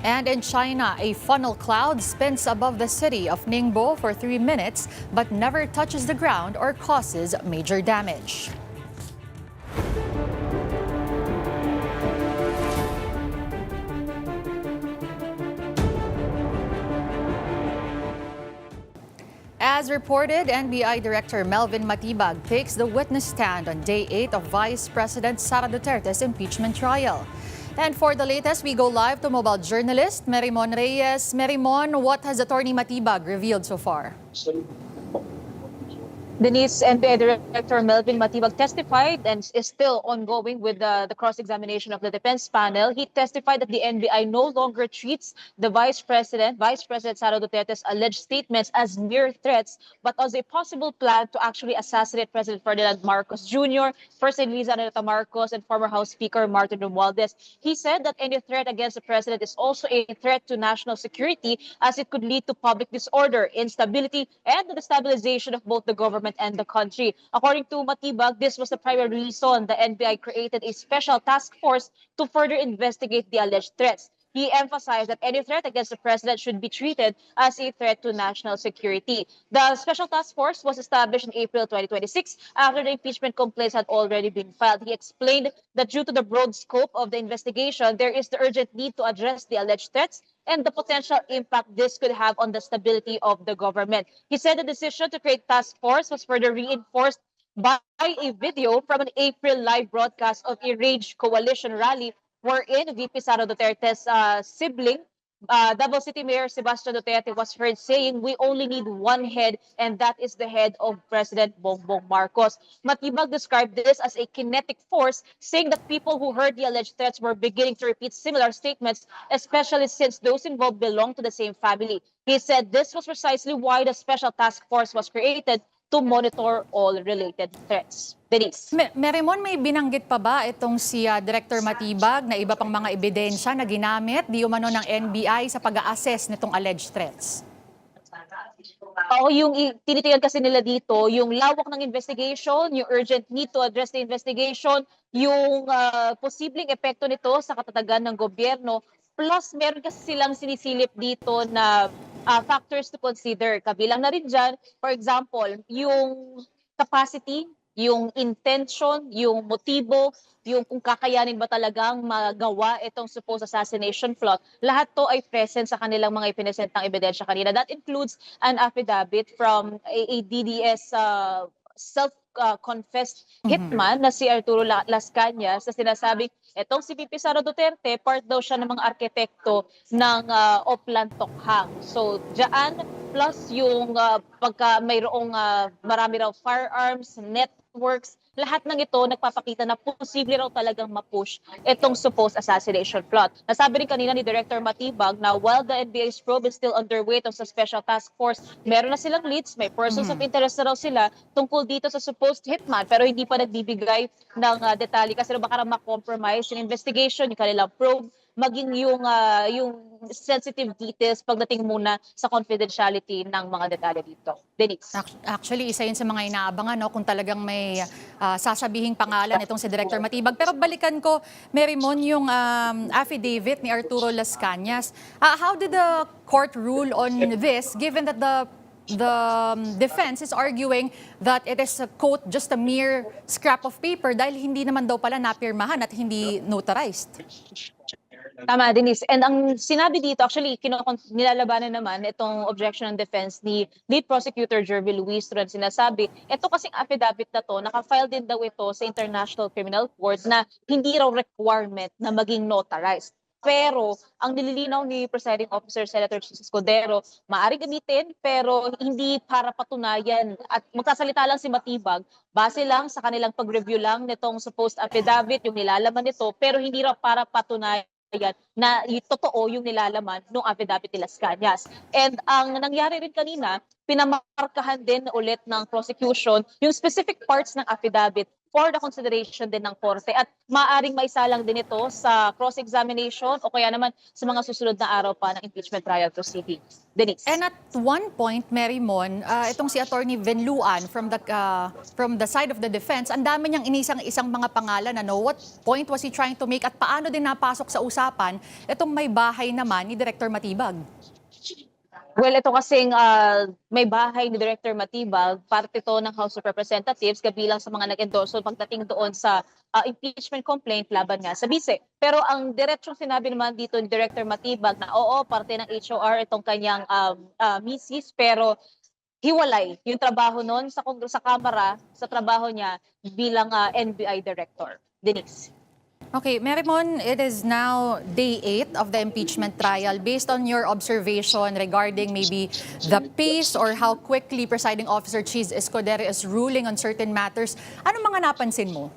And in China, a funnel cloud spins above the city of Ningbo for 3 minutes but never touches the ground or causes major damage. As reported, NBI Director Melvin Matibag takes the witness stand on day 8 of Vice President Sara Duterte's impeachment trial. And for the latest, we go live to mobile journalist Merimon Reyes. Merimon, what has Attorney Matibag revealed so far? Denise, NBI Director Melvin Matibag testified and is still ongoing with the cross-examination of the defense panel. He testified that the NBI no longer treats the Vice President Sara Duterte's alleged statements as mere threats, but as a possible plan to actually assassinate President Ferdinand Marcos Jr., First Lady Liza Aneta Marcos, and former House Speaker Martin Romualdez. He said that any threat against the President is also a threat to national security, as it could lead to public disorder, instability, and the destabilization of both the government and the country. According to Matibag, this was the primary reason the NBI created a special task force to further investigate the alleged threats. He emphasized that any threat against the president should be treated as a threat to national security. The special task force was established in April 2026 after the impeachment complaints had already been filed. He explained that due to the broad scope of the investigation, there is the urgent need to address the alleged threats and the potential impact this could have on the stability of the government. He said the decision to create task force was further reinforced by a video from an April live broadcast of a Rage Coalition rally wherein VP Sara Duterte's sibling, Davao City Mayor Sebastian Duterte, was heard saying, "We only need one head, and that is the head of President Bongbong Marcos." Matibag described this as a kinetic force, saying that people who heard the alleged threats were beginning to repeat similar statements, especially since those involved belong to the same family. He said this was precisely why the special task force was created, to monitor all related threats. Denise. Merimon, may binanggit pa ba itong si Director Matibag na iba pang mga ebidensya na ginamit di umano ng NBI sa pag-a-assess nitong alleged threats? Oo, yung tinitigan kasi nila dito, yung lawak ng investigation, yung urgent need to address the investigation, yung posibleng epekto nito sa katatagan ng gobyerno, plus meron kasi silang sinisilip dito na factors to consider. Kabilang na rin dyan, for example, yung capacity, yung intention, yung motibo, yung kung kakayanin ba talagang magawa itong supposed assassination plot, lahat to ay present sa kanilang mga ipinesentang ebidensya kanina. That includes an affidavit from a DDS self-confessed hitman na si Arturo Las Cañas, na sinasabing etong si VP Sara Duterte, part daw siya ng mga arkitekto ng Oplan Tokhang. So, diyan, plus yung pagka mayroong marami raw firearms, networks, lahat ng ito nagpapakita na posible raw talagang mapush itong supposed assassination plot. Nasabi rin kanina ni Director Matibag na while the NBI's probe is still underway sa special task force, meron na silang leads, may persons of interest na raw sila tungkol dito sa supposed hitman, pero hindi pa nagbibigay ng detalye kasi baka ma-compromise yung investigation, yung kanilang probe, maging yung sensitive details pagdating muna sa confidentiality ng mga detalye dito. Denise. Actually, isa yun sa mga inaabangan, no, kung talagang may sasabihing pangalan itong si Director Matibag. Pero balikan ko, Merimon, yung affidavit ni Arturo Las Cañas. How did the court rule on this, given that the defense is arguing that it is, quote, just a mere scrap of paper dahil hindi naman daw pala napirmahan at hindi notarized? Tama, Denise. And ang sinabi dito, actually, nilalabanan naman itong objection ng defense ni lead prosecutor Jervy Luis Turan. Sinasabi, ito kasing affidavit na to, nakafile din daw ito sa International Criminal Court na hindi raw requirement na maging notarized. Pero ang nililinaw ni Presiding Officer Senator Jesus Escudero, maaari gamitin pero hindi para patunayan, at magsasalita lang si Matibag base lang sa kanilang pag-review lang nitong supposed affidavit, yung nilalaman nito, pero hindi raw para patunayan na totoo yung nilalaman ng affidavit ni Las Cañas. And ang nangyari rin kanina, pinamarkahan din ulit ng prosecution yung specific parts ng affidavit for the consideration din ng korte at maaring maisalang din ito sa cross-examination o kaya naman sa mga susunod na araw pa ng impeachment trial proceedings. Denise. And at one point, Mary Mon, itong si Attorney Venluan from the side of the defense, ang dami niyang inisang-isang mga pangalan. What point was he trying to make at paano din napasok sa usapan itong may bahay naman ni Director Matibag? Well, ito kasing may bahay ni Director Matibag, parte to ng House of Representatives, kabilang sa mga nag-endorso pagdating doon sa impeachment complaint laban nga sa bise. Pero ang diretsong sinabi naman dito ni Director Matibag na oo, parte ng HOR itong kanyang misis, pero hiwalay yung trabaho noon sa Kamara, sa trabaho niya bilang NBI Director. Denise. Okay, Marymon, it is now day 8 of the impeachment trial. Based on your observation regarding maybe the pace or how quickly Presiding Officer Cheese Escudero is ruling on certain matters, ano mga napansin mo?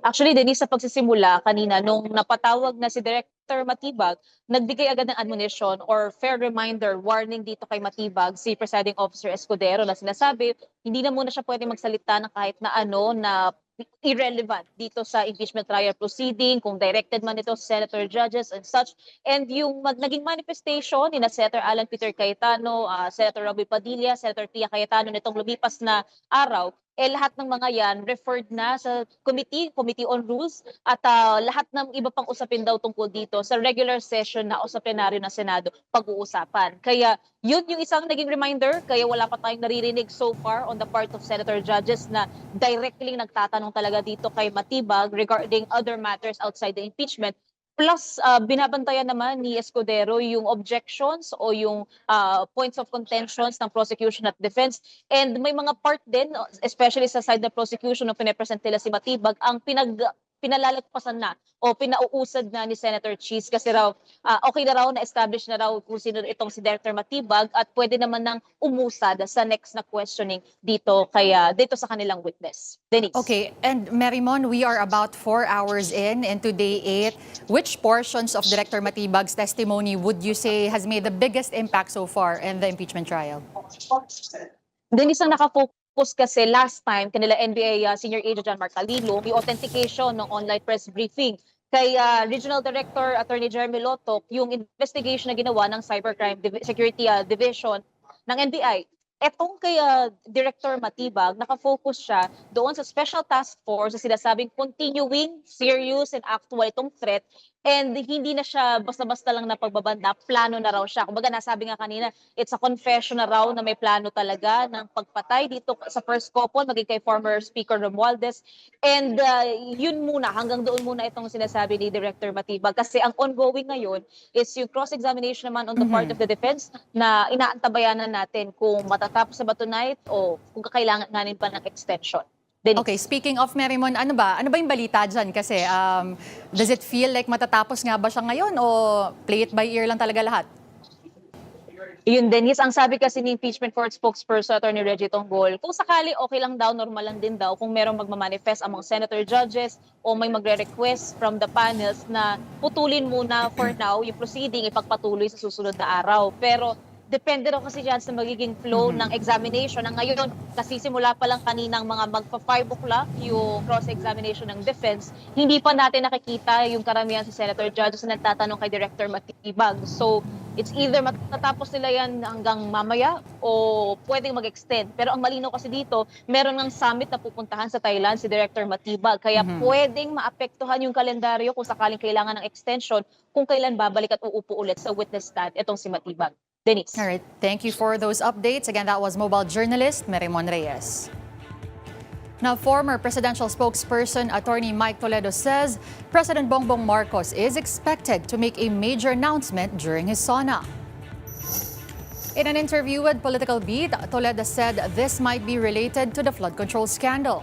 Actually, Denise, sa pagsisimula kanina, nung napatawag na si Director Matibag, nagbigay agad ng admonition or fair reminder, warning dito kay Matibag, si Presiding Officer Escudero, na sinasabi, hindi na muna siya pwede magsalita ng kahit na ano na irrelevant dito sa impeachment trial proceeding, kung directed man ito sa senator judges and such. And yung naging manifestation ni na Senator Alan Peter Cayetano, Senator Robby Padilla, Senator Pia Cayetano nitong lumipas na araw, lahat ng mga yan referred na sa Committee on Rules at lahat ng iba pang usapin daw tungkol dito sa regular session na o sa plenaryo ng Senado pag-uusapan. Kaya yun yung isang naging reminder, kaya wala pa tayong naririnig so far on the part of senator judges na directly nagtatanong talaga dito kay Matibag regarding other matters outside the impeachment. Plus, binabantayan naman ni Escudero yung objections o yung points of contentions ng prosecution at defense. And may mga part din, especially sa side ng prosecution ng pinapresent nila si Matibag, ang pinalalagpasan na o pinauusad na ni Senator Cheese kasi raw okay na raw, na-establish na raw kung sino itong si Director Matibag at pwede naman nang umusad sa next na questioning dito sa kanilang witness. Denise. Okay, and Marymon, we are about 4 hours into day 8. Which portions of Director Matibag's testimony would you say has made the biggest impact so far in the impeachment trial? Denise, ang nakafocus kasi last time kanila NBA Senior Agent John Mark Calilo, yung authentication ng online press briefing kay Regional Director Attorney Jeremy Lotoc, yung investigation na ginawa ng Cybercrime Security Division ng NBI. Etong kay Director Matibag, nakafocus siya doon sa Special Task Force na sinasabing continuing, serious, and actual itong threat. And hindi na siya basta-basta lang na pagbabanda, plano na raw siya. Kumbaga nasabi nga kanina, it's a confession na raw na may plano talaga ng pagpatay dito sa first couple, maging kay former Speaker Romualdez. And yun muna, hanggang doon muna itong sinasabi ni Director Matibag. Kasi ang ongoing ngayon is yung cross-examination naman on the part of the defense na inaantabayanan natin kung matatapos sa ba tonight o kung kakailanganin pa ng extension. Denise. Okay, speaking of Marymon, ano ba yung balita dyan? Kasi does it feel like matatapos nga ba siya ngayon o play it by ear lang talaga lahat? Yun, Denise, ang sabi kasi ni impeachment court spokesperson Attorney Reggie Tonggol, kung sakali okay lang daw, normal lang din daw kung merong magmamanifest among senator judges o may magre-request from the panels na putulin muna for now yung proceeding, ipagpatuloy sa susunod na araw. Pero depende raw kasi dyan sa magiging flow ng examination. Na ngayon, kasi simula pa lang kaninang mga magpa-5 o'clock yung cross-examination ng defense, hindi pa natin nakikita yung karamihan sa senator judges na nagtatanong kay Director Matibag. So, it's either matatapos nila yan hanggang mamaya o pwedeng mag-extend. Pero ang malinaw kasi dito, meron ng summit na pupuntahan sa Thailand si Director Matibag. Kaya pwedeng maapektuhan yung kalendaryo kung sakaling kailangan ng extension kung kailan babalik at uupo ulit sa witness stand itong si Matibag. Denise. All right, thank you for those updates. Again, that was mobile journalist Marymon Reyes. Now, former presidential spokesperson Attorney Mike Toledo says President Bongbong Marcos is expected to make a major announcement during his SONA. In an interview with Political Beat, Toledo said this might be related to the flood control scandal.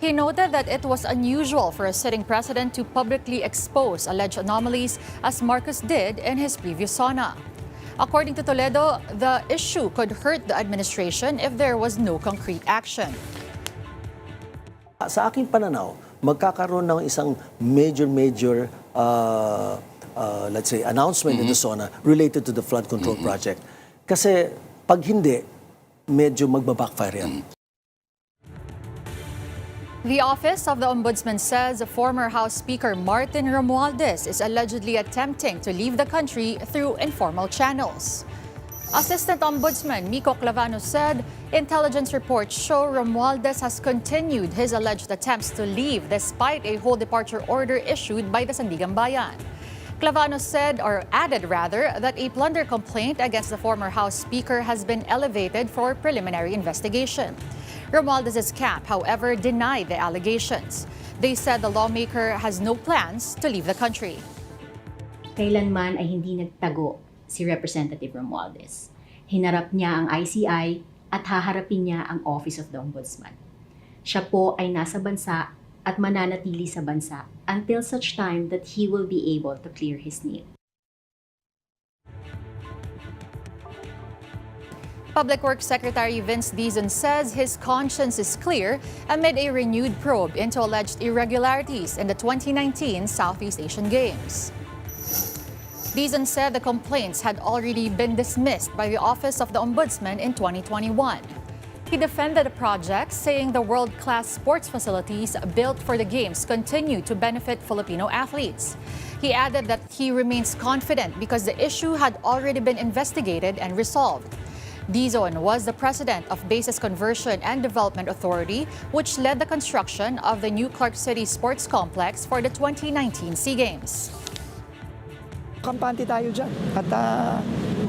He noted that it was unusual for a sitting president to publicly expose alleged anomalies as Marcos did in his previous SONA. According to Toledo, the issue could hurt the administration if there was no concrete action. Sa aking pananaw, magkakaroon ng isang major let's say, announcement in the SONA related to the flood control project. Kasi pag hindi, medyo magbabackfire yan. The Office of the Ombudsman says former House Speaker Martin Romualdez is allegedly attempting to leave the country through informal channels. Assistant Ombudsman Miko Clavano said intelligence reports show Romualdez has continued his alleged attempts to leave despite a whole departure order issued by the Sandigan Bayan. Clavano said, or added rather, that a plunder complaint against the former House Speaker has been elevated for preliminary investigation. Romualdez's camp, however, denied the allegations. They said the lawmaker has no plans to leave the country. Kailanman ay hindi nagtago si Representative Romualdez. Hinarap niya ang ICI at haharapin niya ang Office of the Ombudsman. Siya po ay nasa bansa at mananatili sa bansa until such time that he will be able to clear his name. Public Works Secretary Vince Dizon says his conscience is clear amid a renewed probe into alleged irregularities in the 2019 Southeast Asian Games. Dizon said the complaints had already been dismissed by the Office of the Ombudsman in 2021. He defended the project, saying the world-class sports facilities built for the Games continue to benefit Filipino athletes. He added that he remains confident because the issue had already been investigated and resolved. Dizon was the president of Bases Conversion and Development Authority, which led the construction of the new Clark City Sports Complex for the 2019 SEA Games. Kampante tayo dyan. At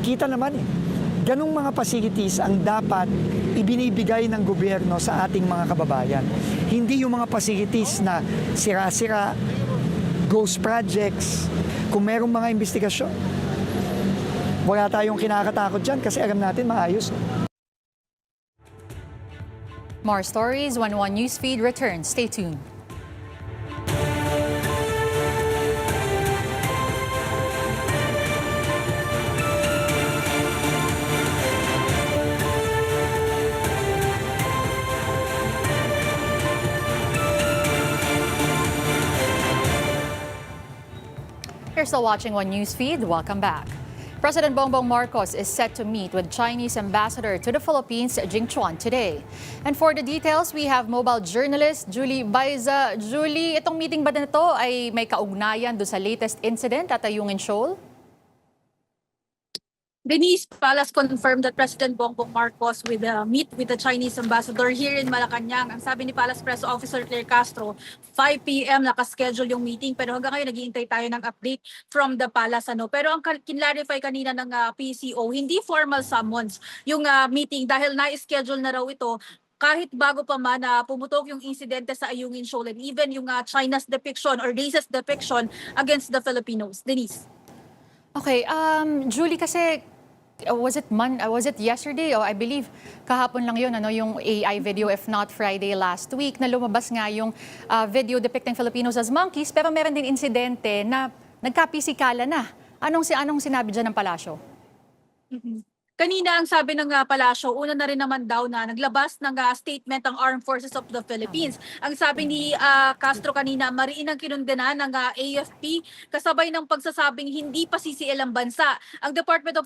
kita naman ganung mga facilities ang dapat ibinibigay ng gobyerno sa ating mga kababayan. Hindi yung mga facilities na sira-sira, ghost projects, kung merong mga investigasyon. Wala tayong kinakatakot dyan kasi alam natin maayos. More stories when One Newsfeed returns. Stay tuned. You're still watching One Newsfeed. Welcome back. President Bongbong Marcos is set to meet with Chinese ambassador to the Philippines, Jing Chuan, today. And for the details, we have mobile journalist Julie Baiza. Julie, itong meeting ba na ito ay may kaugnayan doon sa latest incident at Ayungin Shoal? Denise, Palace confirmed that President Bongbong Marcos will meet with the Chinese ambassador here in Malacanang. Ang sabi ni Palace Press Officer Claire Castro, 5 p.m. nakaschedule yung meeting pero hanggang ngayon naghihintay tayo ng update from the Palace. Pero ang kinlarify kanina ng PCO, hindi formal summons yung meeting dahil na-schedule na raw ito kahit bago pa man pumutok yung insidente sa Ayungin Shoal and even yung China's depiction or racist depiction against the Filipinos. Denise. Okay, Julie, kasi was it yesterday or I believe kahapon lang yun, yung AI video, if not Friday last week, na lumabas nga yung video depicting Filipinos as monkeys, pero meron din insidente na nagkapisikalan na. Anong sinabi dyan ng palasyo? Kanina ang sabi ng palasyo, una na rin naman daw na naglabas ng statement ang Armed Forces of the Philippines. Ang sabi ni Castro kanina, mariin ang kinundenan ng AFP kasabay ng pagsasabing hindi pa sisiil ang bansa. Ang Department of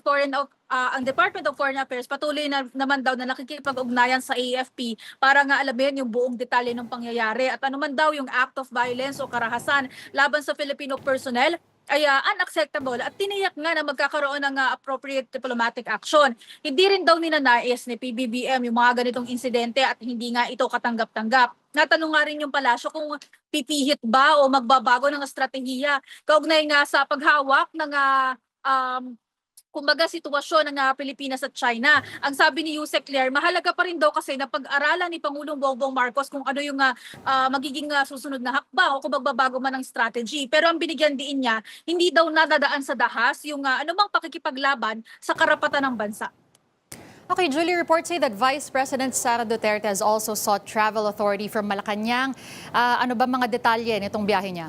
Foreign Affairs patuloy na naman daw na nakikipag-ugnayan sa AFP para nga alamin yung buong detalye ng pangyayari at anuman daw yung act of violence o karahasan laban sa Filipino personnel ay unacceptable at tiniyak nga na magkakaroon ng appropriate diplomatic action. Hindi rin daw ninanais ni PBBM yung mga ganitong insidente at hindi nga ito katanggap-tanggap. Natanong nga rin yung palasyo kung pipihit ba o magbabago ng estratehiya kaugnay nga sa paghawak ng kumbaga sitwasyon ng Pilipinas at China. Ang sabi ni Yusek Claire, mahalaga pa rin daw kasi na pag-aralan ni Pangulong Bongbong Marcos kung ano yung magiging susunod na hakbang o kung magbabago man ng strategy. Pero ang binigyan diin niya, hindi daw nadadaan sa dahas yung anumang pakikipaglaban sa karapatan ng bansa. Okay, Julie, reports say that Vice President Sara Duterte has also sought travel authority from Malacanang. Ano ba mga detalye nitong biyahe niya?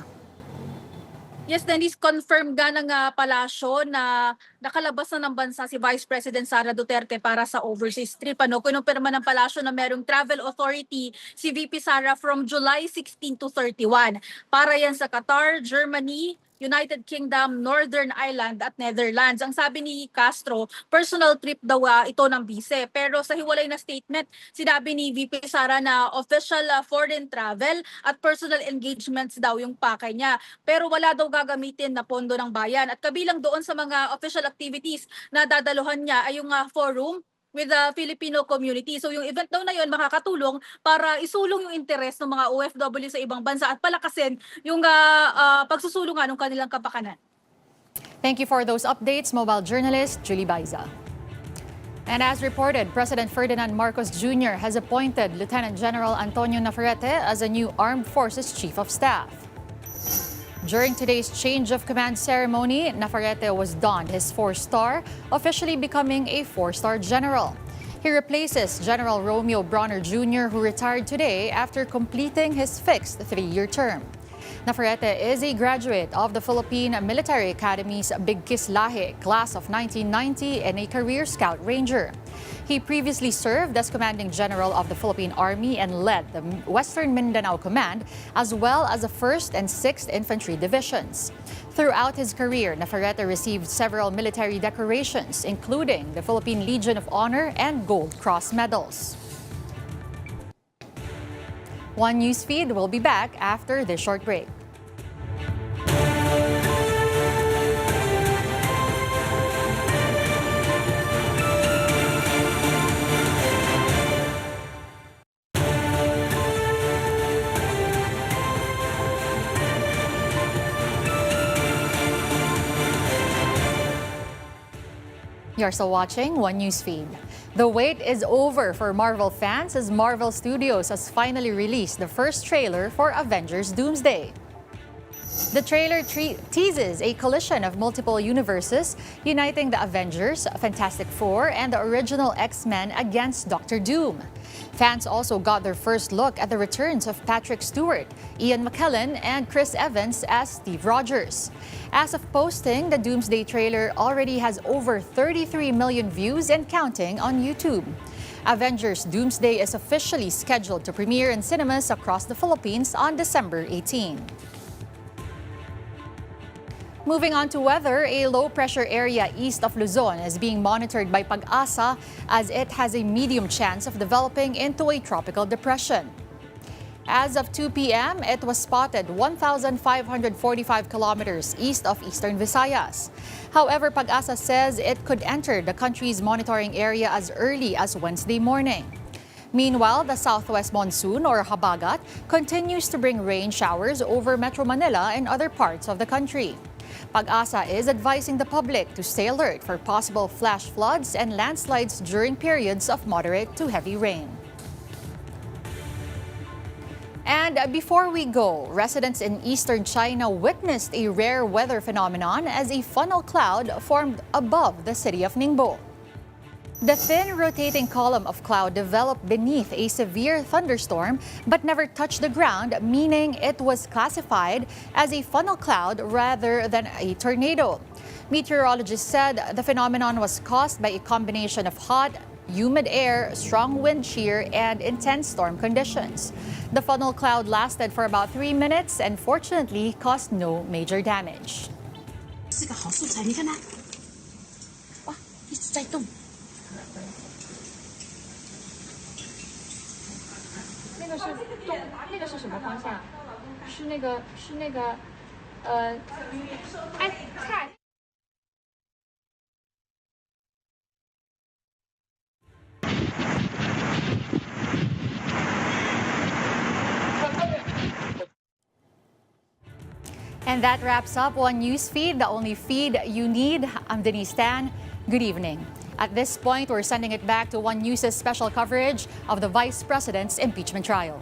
Yes, Denise, confirmed nga ng palasyo na nakalabas na ng bansa si Vice President Sara Duterte para sa overseas trip. Kinumpirma ng palasyo na merong travel authority si VP Sara from July 16 to 31. Para yan sa Qatar, Germany, United Kingdom, Northern Ireland at Netherlands. Ang sabi ni Castro, personal trip daw ito ng bise. Pero sa hiwalay na statement, sinabi ni VP Sara na official foreign travel at personal engagements daw yung pakay niya. Pero wala daw gagamitin na pondo ng bayan. At kabilang doon sa mga official activities na dadaluhan niya ay yung forum with the Filipino community. So yung event daw na yun makakatulong para isulong yung interes ng mga OFW sa ibang bansa at palakasin yung pagsusulungan ng kanilang kapakanan. Thank you for those updates, mobile journalist Julie Baiza. And as reported, President Ferdinand Marcos Jr. has appointed Lieutenant General Antonio Navarrete as a new Armed Forces Chief of Staff. During today's change of command ceremony, Navarrete was donned his 4-star, officially becoming a 4-star general. He replaces General Romeo Bronner Jr., who retired today after completing his fixed 3-year term. Navarrete is a graduate of the Philippine Military Academy's Big Kislahe class of 1990 and a career Scout Ranger. He previously served as Commanding General of the Philippine Army and led the Western Mindanao Command, as well as the 1st and 6th Infantry Divisions. Throughout his career, Navarrete received several military decorations, including the Philippine Legion of Honor and Gold Cross medals. One Newsfeed will be back after this short break. You're still watching One Newsfeed. The wait is over for Marvel fans as Marvel Studios has finally released the first trailer for Avengers Doomsday. The trailer teases a collision of multiple universes uniting the Avengers, Fantastic Four, and the original X-Men against Doctor Doom. Fans also got their first look at the returns of Patrick Stewart, Ian McKellen, and Chris Evans as Steve Rogers. As of posting, the Doomsday trailer already has over 33 million views and counting on YouTube. Avengers Doomsday is officially scheduled to premiere in cinemas across the Philippines on December 18. Moving on to weather, a low-pressure area east of Luzon is being monitored by Pag-asa as it has a medium chance of developing into a tropical depression. As of 2 p.m., it was spotted 1,545 kilometers east of eastern Visayas. However, Pag-asa says it could enter the country's monitoring area as early as Wednesday morning. Meanwhile, the southwest monsoon, or habagat, continues to bring rain showers over Metro Manila and other parts of the country. Pag-asa is advising the public to stay alert for possible flash floods and landslides during periods of moderate to heavy rain. And before we go, residents in eastern China witnessed a rare weather phenomenon as a funnel cloud formed above the city of Ningbo. The thin rotating column of cloud developed beneath a severe thunderstorm but never touched the ground, meaning it was classified as a funnel cloud rather than a tornado. Meteorologists said the phenomenon was caused by a combination of hot, humid air, strong wind shear, and intense storm conditions. The funnel cloud lasted for about 3 minutes and fortunately caused no major damage. 是个好素材，你看它，哇，一直在动。那个是什么方向？是那个菜。And that wraps up One Newsfeed, the only feed you need. I'm Denise Tan. Good evening. At this point, we're sending it back to One News's special coverage of the Vice President's impeachment trial.